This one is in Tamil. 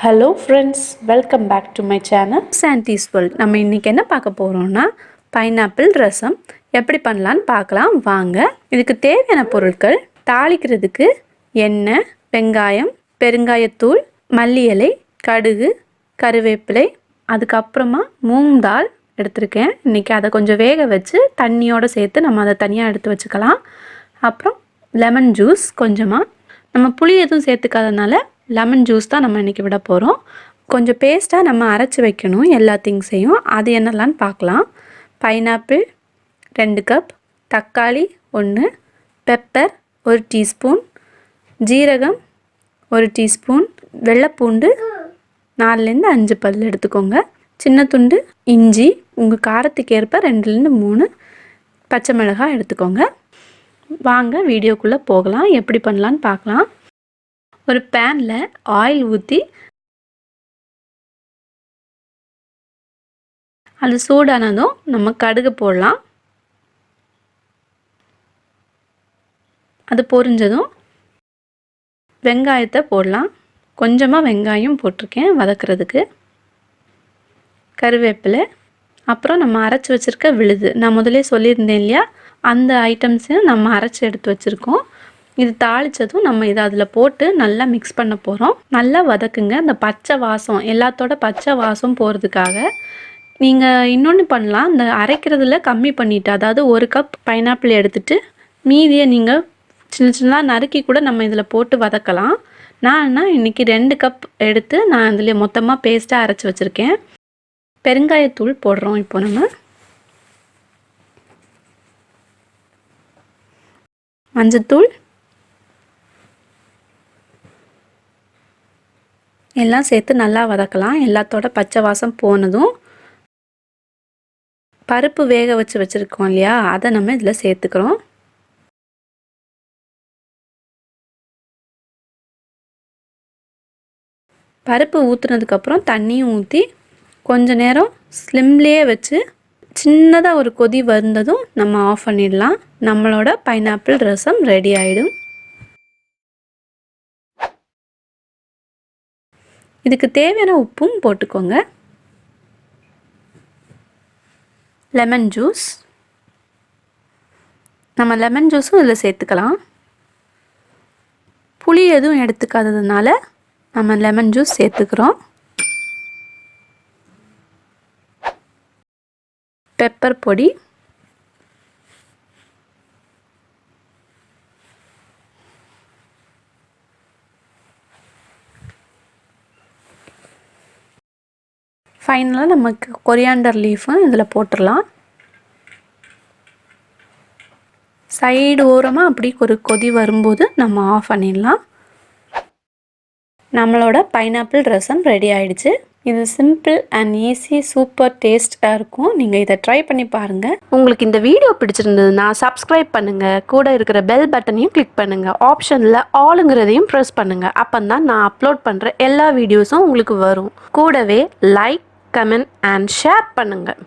Hello friends, welcome back to my channel SANTIE'S World. நம்ம இன்னைக்கு என்ன பார்க்க போறோம்னா பைனாப்பிள் ரசம் எப்படி பண்ணலாம்னு பார்க்கலாம் வாங்க. இதுக்கு தேவையான பொருட்கள் தாளிக்கிறதுக்கு எண்ணெய், வெங்காயம், பெருங்காயத்தூள், மல்லி இலை, கடுகு, கறிவேப்பிலை, அதுக்கு அப்புறமா மூங் தால் எடுத்துர்க்கேன். இன்னைக்கு அதை கொஞ்சம் வேக வச்சு தண்ணியோட சேர்த்து நம்ம அதை தனியா எடுத்து வச்சுக்கலாம். அப்புறம் லெமன் ஜூஸ் கொஞ்சமா. நம்ம புளி எதுவும் சேர்த்துக்காதனால லெமன் ஜூஸ் தான் நம்ம இன்றைக்கி விட போகிறோம். கொஞ்சம் பேஸ்ட்டாக நம்ம அரைச்சி வைக்கணும் எல்லா திங்ஸையும். அது என்னெல்லான்னு பார்க்கலாம். பைனாப்பிள் 2 கப், தக்காளி 1, பெப்பர் 1 டீஸ்பூன், ஜீரகம் 1 டீஸ்பூன், வெள்ளைப்பூண்டு 4லேருந்து 5 பல் எடுத்துக்கோங்க. சின்ன துண்டு இஞ்சி, உங்கள் காரத்துக்கு ஏற்ப 2லேருந்து 3 பச்சை மிளகாய் எடுத்துக்கோங்க. வாங்க வீடியோக்குள்ளே போகலாம். எப்படி பண்ணலான்னு பார்க்கலாம். ஒரு பேனில் ஆயில் ஊற்றி அது சூடானதும் நம்ம கடுகு போடலாம். அது பொரிஞ்சதும் வெங்காயத்தை போடலாம். கொஞ்சமாக வெங்காயம் போட்டிருக்கேன் வதக்கிறதுக்கு. கறிவேப்பிலை, அப்புறம் நம்ம அரைச்சி வச்சுருக்க விழுது. நான் முதலே சொல்லியிருந்தேன் இல்லையா, அந்த ஐட்டம்ஸையும் நம்ம அரைச்சி எடுத்து வச்சுருக்கோம். இது தாளித்ததும் நம்ம இதை அதில் போட்டு நல்லா மிக்ஸ் பண்ண போகிறோம். நல்லா வதக்குங்க. அந்த பச்சை வாசம் எல்லாத்தோட பச்சை வாசம் போகிறதுக்காக நீங்கள் இன்னொன்று பண்ணலாம். இந்த அரைக்கிறதுல கம்மி பண்ணிவிட்டு, அதாவது 1 கப் பைனாப்பிள் எடுத்துகிட்டு மீதியை நீங்கள் சின்ன சின்னதாக நறுக்கி கூட நம்ம இதில் போட்டு வதக்கலாம். நான் இன்றைக்கி 2 கப் எடுத்து நான் இதில் மொத்தமாக பேஸ்ட்டாக அரைச்சி வச்சுருக்கேன். பெருங்காயத்தூள் போடுறோம். இப்போ நம்ம மஞ்சத்தூள் எல்லாம் சேர்த்து நல்லா வதக்கலாம். எல்லாத்தோட பச்சை வாசம் போனதும் பருப்பு வேக வச்சுருக்கோம் இல்லையா, அதை நம்ம இதில் சேர்த்துக்கிறோம். பருப்பு ஊற்றுனதுக்கப்புறம் தண்ணியும் ஊற்றி கொஞ்ச நேரம் ஸ்லிம்லேயே வச்சு சின்னதாக ஒரு கொதி வந்ததும் நம்ம ஆஃப் பண்ணிடலாம். நம்மளோட பைனாப்பிள் ரசம் ரெடி ஆகிடும். இதுக்கு தேவையான உப்பும் போட்டுக்கோங்க. லெமன் ஜூஸ், நம்ம லெமன் ஜூஸும் இதில் சேர்த்துக்கலாம். புளி எதுவும் எடுத்துக்காததுனால நம்ம லெமன் ஜூஸ் சேர்த்துக்கிறோம். பெப்பர் பொடி, ஃபைனலாக நமக்கு கொரியாண்டர் லீஃபும் இதில் போட்டுடலாம். சைடு ஓரமாக அப்படி ஒரு கொதி வரும்போது நம்ம ஆஃப் பண்ணிடலாம். நம்மளோட பைனாப்பிள் ரசம் ரெடி ஆகிடுச்சு. இது சிம்பிள் அண்ட் ஈஸி, சூப்பர் டேஸ்ட்டாக இருக்கும். நீங்கள் இதை ட்ரை பண்ணி பாருங்கள். உங்களுக்கு இந்த வீடியோ பிடிச்சிருந்ததுன்னா சப்ஸ்கிரைப் பண்ணுங்கள். கூட இருக்கிற பெல் பட்டனையும் கிளிக் பண்ணுங்கள். ஆப்ஷனில் ஆளுங்கிறதையும் ப்ரெஸ் பண்ணுங்கள். அப்போ தான் நான் அப்லோட் பண்ணுற எல்லா வீடியோஸும் உங்களுக்கு வரும். கூடவே லைக், கமெண்ட் அண்ட் ஷேர் பண்ணுங்கள்.